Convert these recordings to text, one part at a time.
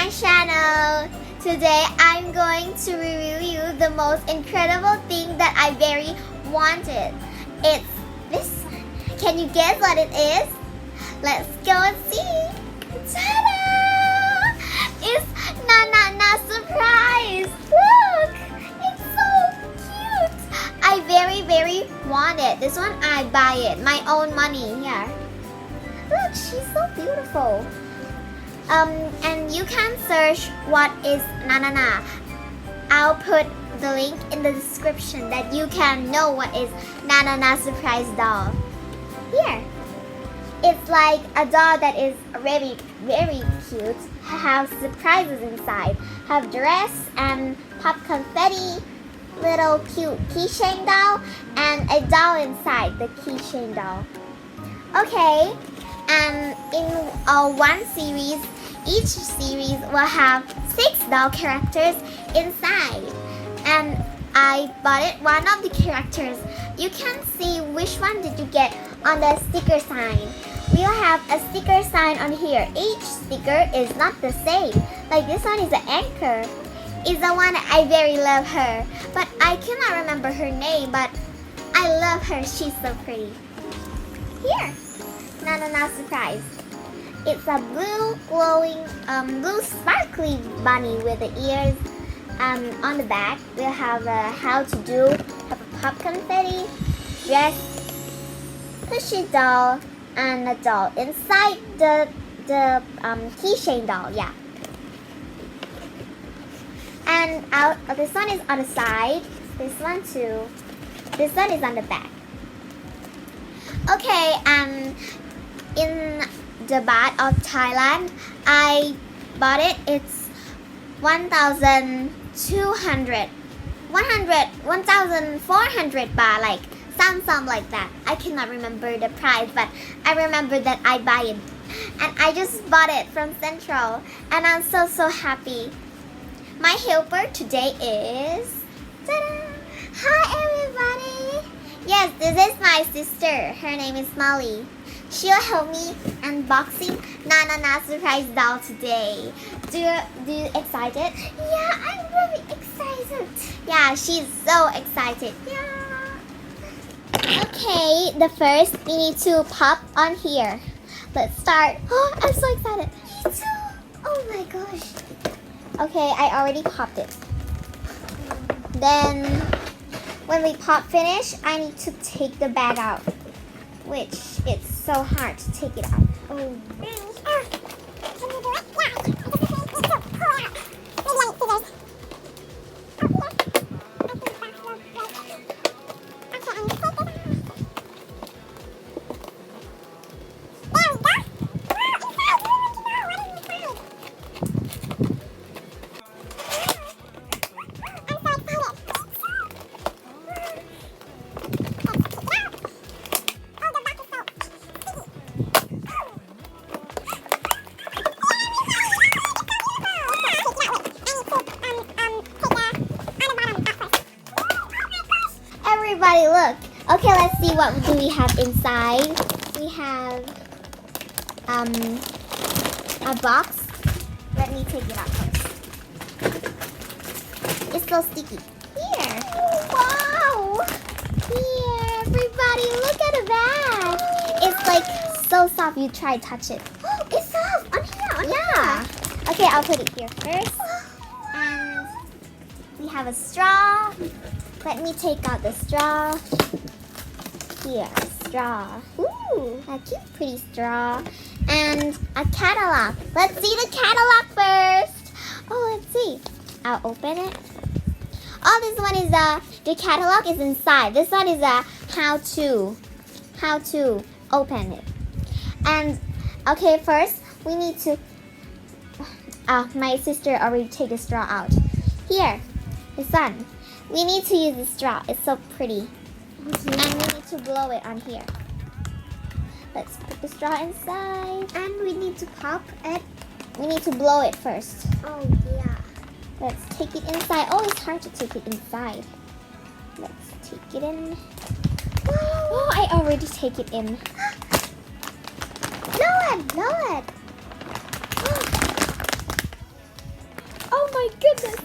my channel. Today I'm going to review you the most incredible thing that I very wanted. It's this one. Can you guess what it is? Let's go and see. Ta-da! It's nanana surprise. Look, it's so cute. I very want it. This one I buy it, my own money. Yeah. Look, she's so beautiful. And you can search what is nanana. I'll put the link in the description that you can know what is nanana surprise doll. Here. It's like a doll that is very cute. Have surprises inside. Have dress and pop confetti, little cute keychain doll, and a doll inside the keychain doll. Okay, and in one series, each series will have 6 doll characters inside. And I bought it one of the characters. You can see which one did you get on the sticker sign. We'll have a sticker sign on here. Each sticker is not the same. Like this one is an anchor. Is the one I very love her. But I cannot remember her name, but I love her. She's so pretty. Here, nanana surprise. It's a blue glowing, blue sparkly bunny with the ears. On the back, we'll have a how to do, have a pop confetti, dress, pushy doll, and a doll inside the keychain doll. Yeah. And this one is on the side. This one too. This one is on the back. Okay. In the baht of Thailand, I bought it. It's 1,400 baht, like something like that. I cannot remember the price, but I remember that I buy it, and I just bought it from Central, and I'm so happy. My helper today is ta-da! Hi everybody. Yes, this is my sister. Her name is Molly. She'll help me unboxing nanana surprise doll today. Do you excited? Yeah, I'm really excited. Yeah, she's so excited. Yeah. Okay, the first we need to pop on here. Let's start. Oh, I'm so excited. Me too. Oh my gosh. Okay, I already popped it. Then when we pop finish, I need to take the bag out, which it's so hard to take it out. Oh. Can you do it? Everybody look. Okay, let's see what do we have inside. We have a box. Let me take it out first. It's so sticky. Here. Wow. Here, everybody, look at the bag. It's like so soft. You try to touch it. It's soft. On here. Yeah. Okay, I'll put it here first. And we have a straw. Let me take out the straw. Here, straw. Ooh, a cute, pretty straw. And a catalog. Let's see the catalog first. Oh, let's see. I'll open it. Oh, this one is the catalog is inside. This one is how to open it. And okay, first we need to. My sister already take the straw out. Here, this one. We need to use the straw. It's so pretty. And we need to blow it on here. Let's put the straw inside. And we need to pop it. We need to blow it first. Oh, yeah. Let's take it inside. Oh, it's hard to take it inside. Let's take it in. Oh, I already take it in. Blow it, blow it. my goodness.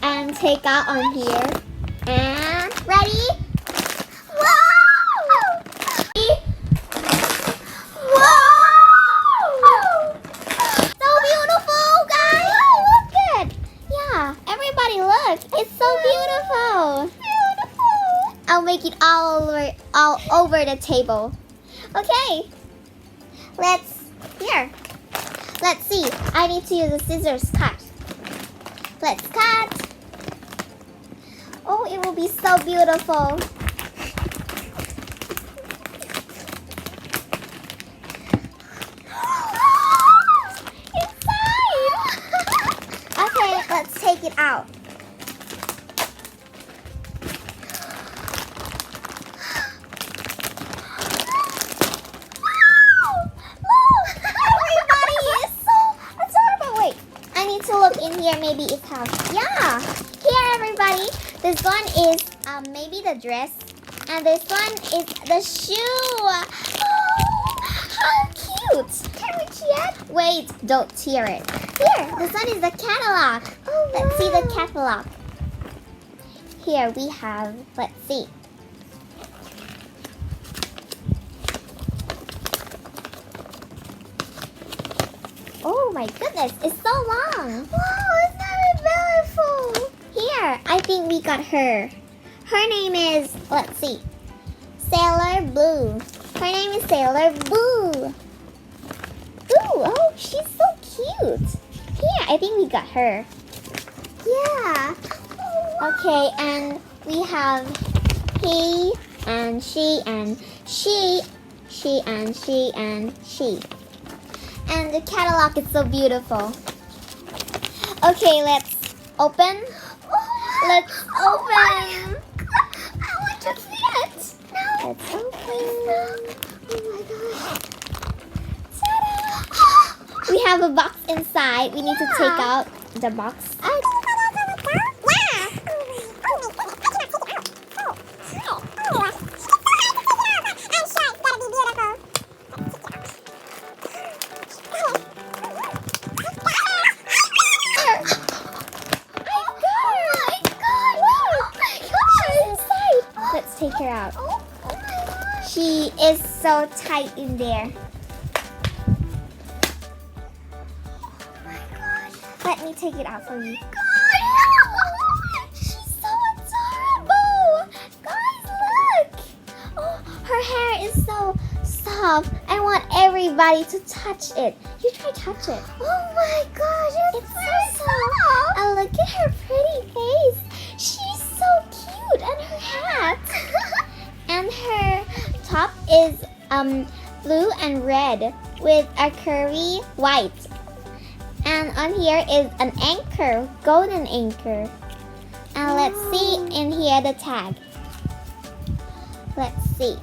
And take out on here. And ready? Wow! Wow! So beautiful, guys. Oh, look it. Yeah, everybody look. It's so beautiful. Beautiful. I'll make it all over the table. Okay. Let's see. I need to use a scissors cut. Let's cut. Oh, it will be so beautiful. Inside. Okay, let's take it out. In here, maybe it has. Yeah, here everybody. This one is maybe the dress, and this one is the shoe. Oh, how cute! Can we tear it? Wait, don't tear it. Here, this one is the catalog. Oh, let's see the catalog. Here we have. Let's see. Oh my goodness, it's so long. Wow, it's very beautiful. Here, I think we got her. Her name is, let's see, Sailor Blue. Her name is Sailor Blue. Ooh, oh, she's so cute. Here, I think we got her. Yeah. Okay, and we have he and she and she and she and she. And the catalog is so beautiful. Okay, let's open. Let's open. I want to see it. No. Let's open. Oh my gosh. Ta-da! We have a box inside. We need to take out the box. Take her out. Oh my gosh. She is so tight in there. Oh my gosh. Let me take it out for you. God, she's so adorable. Guys, look. Oh, her hair is so soft. I want everybody to touch it. You try touch it. Oh my gosh, it's so soft. And look at her pretty face. She's so cute, and her hat. And her top is blue and red with a curvy white. And on here is an anchor, golden anchor. And let's see in here the tag. Let's see.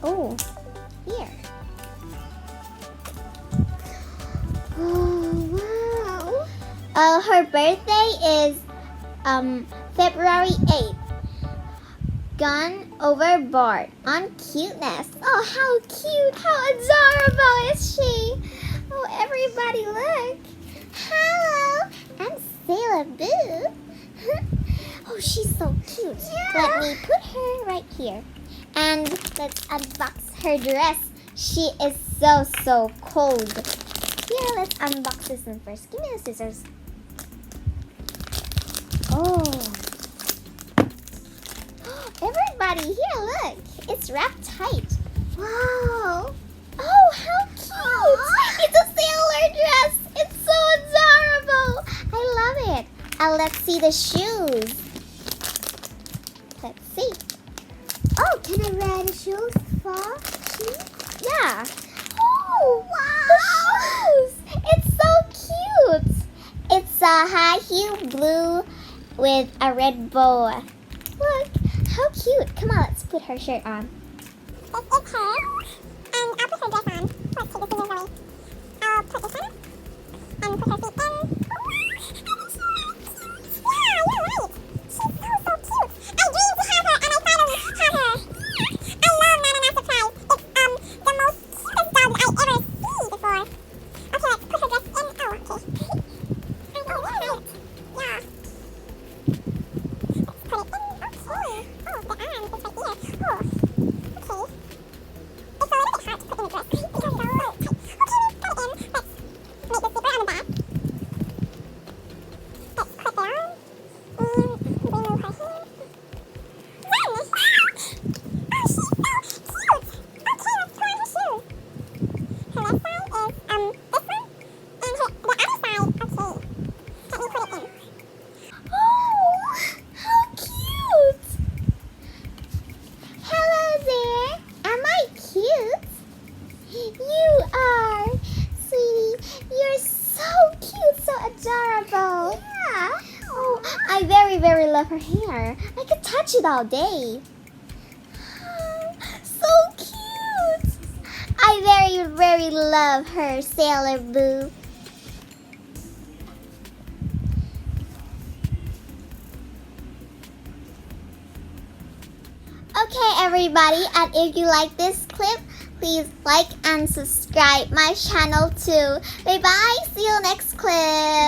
Oh, here. Oh, wow. Her birthday is February 8th. Gone overboard on cuteness. Oh, how cute, how adorable is she? Oh, everybody look. Hello, I'm Sailor Boo. Oh, she's so cute. Yeah. Let me put her right here. And let's unbox her dress. She is so cold. Here, let's unbox this one first. Give me the scissors. Oh. Everybody, here, look. It's wrapped tight. Wow. Oh, how cute. Aww. It's a sailor dress. It's so adorable. I love it. Let's see the shoes. Let's see. Oh, can I wear the shoes for shoes? Yeah. Oh, wow. The shoes. It's so cute. It's a high heel blue with a red bow. Look. How cute. Come on, let's put her shirt on. It's her. And I'll put her dress on. Let's take the scissors away. I'll put this on. And put her feet in. Yeah, you're right. She's so cute. I dreamed to have her and I finally have her. I love Nanana Surprise. It's the most cutest dog I've ever seen before. Okay, let's put her dress in. Oh, okay. her hair. I could touch it all day. So cute. I very love her, Sailor Boo. Okay, everybody, and if you like this clip, please like and subscribe my channel too. Bye bye. See you next clip.